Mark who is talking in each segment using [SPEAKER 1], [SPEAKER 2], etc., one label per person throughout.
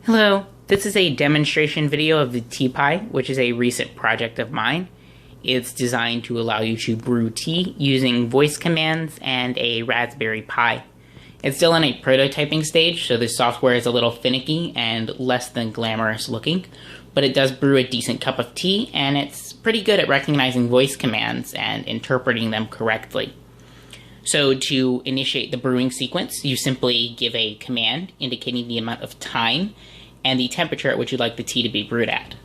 [SPEAKER 1] Hello, this is a demonstration video of the TeaPi, which is a recent project of mine. It's designed to allow you to brew tea using voice commands and a Raspberry Pi. It's still in a prototyping stage, so the software is a little finicky and less than glamorous looking, but it does brew a decent cup of tea, and it's pretty good at recognizing voice commands and interpreting them correctly. So to initiate the brewing sequence, you simply give a command indicating the amount of time and the temperature at which you'd like the tea to be brewed at.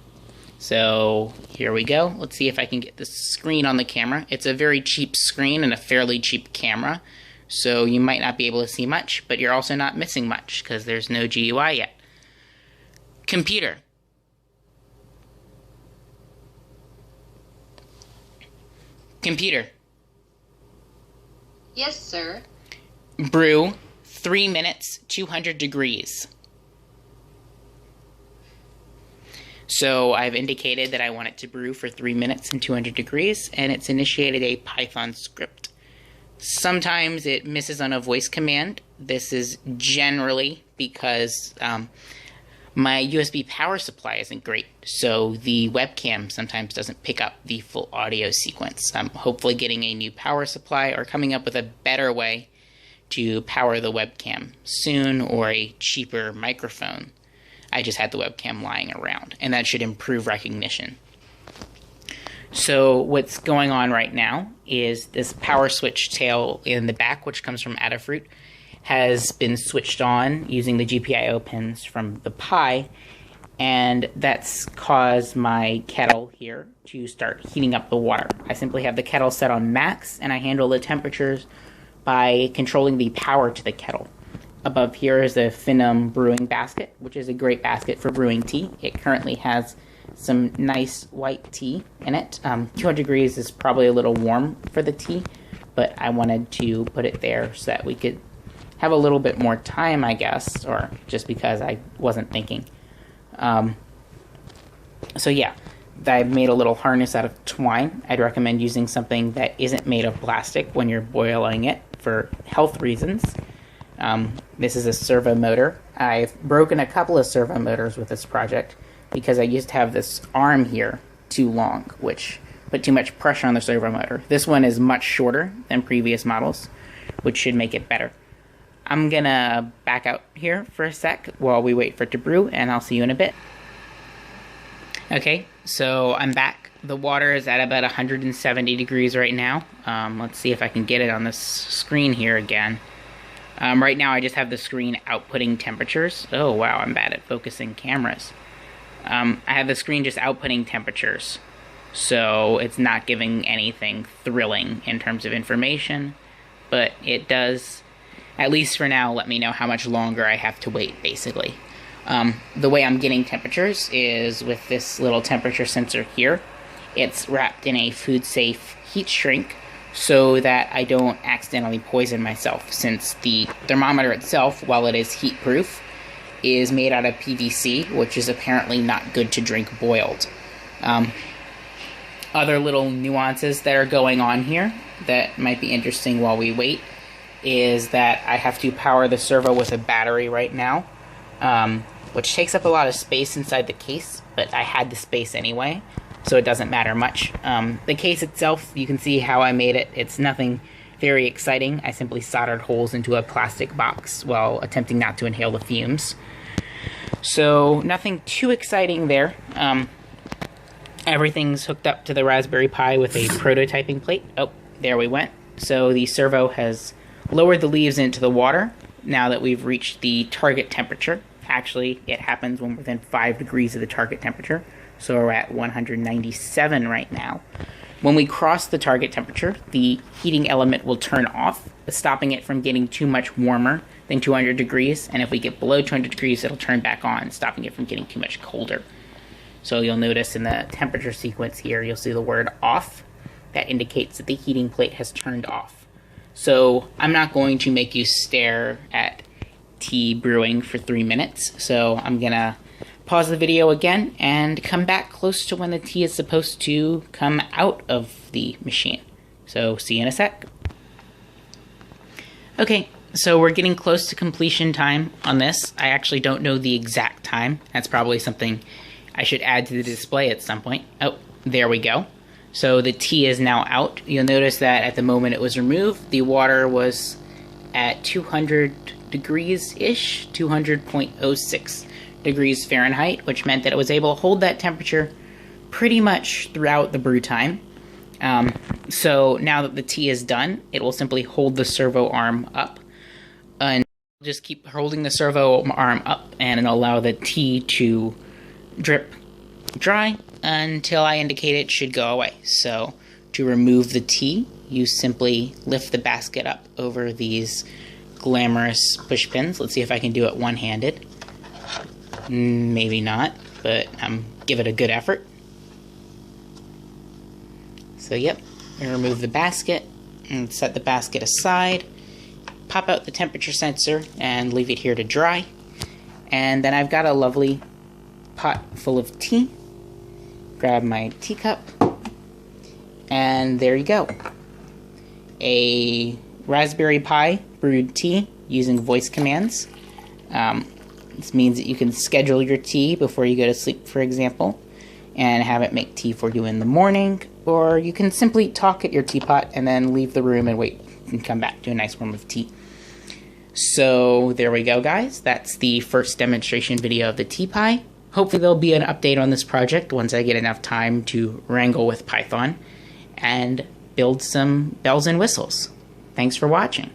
[SPEAKER 1] So here we go. Let's see if I can get the screen on the camera. It's a very cheap screen and a fairly cheap camera, so you might not be able to see much, but you're also not missing much because there's no GUI yet. Computer. Computer.
[SPEAKER 2] Yes, sir.
[SPEAKER 1] Brew 3 minutes, 200 degrees. So I've indicated that I want it to brew for 3 minutes and 200 degrees, and it's initiated a Python script. Sometimes it misses on a voice command. This is generally because my USB power supply isn't great, so the webcam sometimes doesn't pick up the full audio sequence. I'm hopefully getting a new power supply or coming up with a better way to power the webcam soon, or a cheaper microphone. I just had the webcam lying around, and that should improve recognition. So what's going on right now is this power switch tail in the back, which comes from Adafruit, has been switched on using the GPIO pins from the Pi, and that's caused my kettle here to start heating up the water. I simply have the kettle set on max, and I handle the temperatures by controlling the power to the kettle. Above here is a Finum brewing basket, which is a great basket for brewing tea. It currently has some nice white tea in it. 200 degrees is probably a little warm for the tea, but I wanted to put it there so that we could have a little bit more time, I guess, or just because I wasn't thinking. So yeah, I've made a little harness out of twine. I'd recommend using something that isn't made of plastic when you're boiling it for health reasons. This is a servo motor. I've broken a couple of servo motors with this project because I used to have this arm here too long, which put too much pressure on the servo motor. This one is much shorter than previous models, which should make it better. I'm gonna back out here for a sec while we wait for it to brew, and I'll see you in a bit. Okay, so I'm back. The water is at about 170 degrees right now. Let's see if I can get it on this screen here again. Right now I just have the screen outputting temperatures. Oh wow, I'm bad at focusing cameras. I have the screen just outputting temperatures, so it's not giving anything thrilling in terms of information, but it does, at least for now, let me know how much longer I have to wait, basically. The way I'm getting temperatures is with this little temperature sensor here. It's wrapped in a food-safe heat shrink so that I don't accidentally poison myself, since the thermometer itself, while it is heat-proof, is made out of PVC, which is apparently not good to drink boiled. Other little nuances that are going on here that might be interesting while we wait is that I have to power the servo with a battery right now, which takes up a lot of space inside the case, but I had the space anyway, so it doesn't matter much. The case itself, you can see how I made it. It's nothing very exciting. I simply soldered holes into a plastic box while attempting not to inhale the fumes. So nothing too exciting there. Everything's hooked up to the Raspberry Pi with a prototyping plate. Oh, there we went. So the servo has lowered the leaves into the water now that we've reached the target temperature. Actually, it happens when we're within 5 degrees of the target temperature. So we're at 197 right now. When we cross the target temperature, the heating element will turn off, stopping it from getting too much warmer than 200 degrees. And if we get below 200 degrees, it'll turn back on, stopping it from getting too much colder. So you'll notice in the temperature sequence here, you'll see the word off. That indicates that the heating plate has turned off. So I'm not going to make you stare at tea brewing for 3 minutes. So I'm gonna pause the video again and come back close to when the tea is supposed to come out of the machine. So see you in a sec. Okay, So we're getting close to completion time on this. I actually don't know the exact time. That's probably something I should add to the display at some point. Oh, there we go. So the tea is now out. You'll notice that at the moment it was removed, the water was at 200 degrees-ish, 200.06 degrees Fahrenheit, which meant that it was able to hold that temperature pretty much throughout the brew time. So now that the tea is done, it will simply hold the servo arm up and just keep holding the servo arm up, and it'll allow the tea to drip dry until I indicate it should go away. So to remove the tea, you simply lift the basket up over these glamorous push pins. Let's see if I can do it one-handed. Maybe not, but give it a good effort. So yep, I remove the basket and set the basket aside, pop out the temperature sensor and leave it here to dry. And then I've got a lovely pot full of tea. Grab my teacup, and there you go. A Raspberry Pi brewed tea using voice commands. This means that you can schedule your tea before you go to sleep, for example, and have it make tea for you in the morning, or you can simply talk at your teapot and then leave the room and wait and come back to a nice warm of tea. So there we go, guys. That's the first demonstration video of the TeaPi. Hopefully there'll be an update on this project once I get enough time to wrangle with Python and build some bells and whistles. Thanks for watching.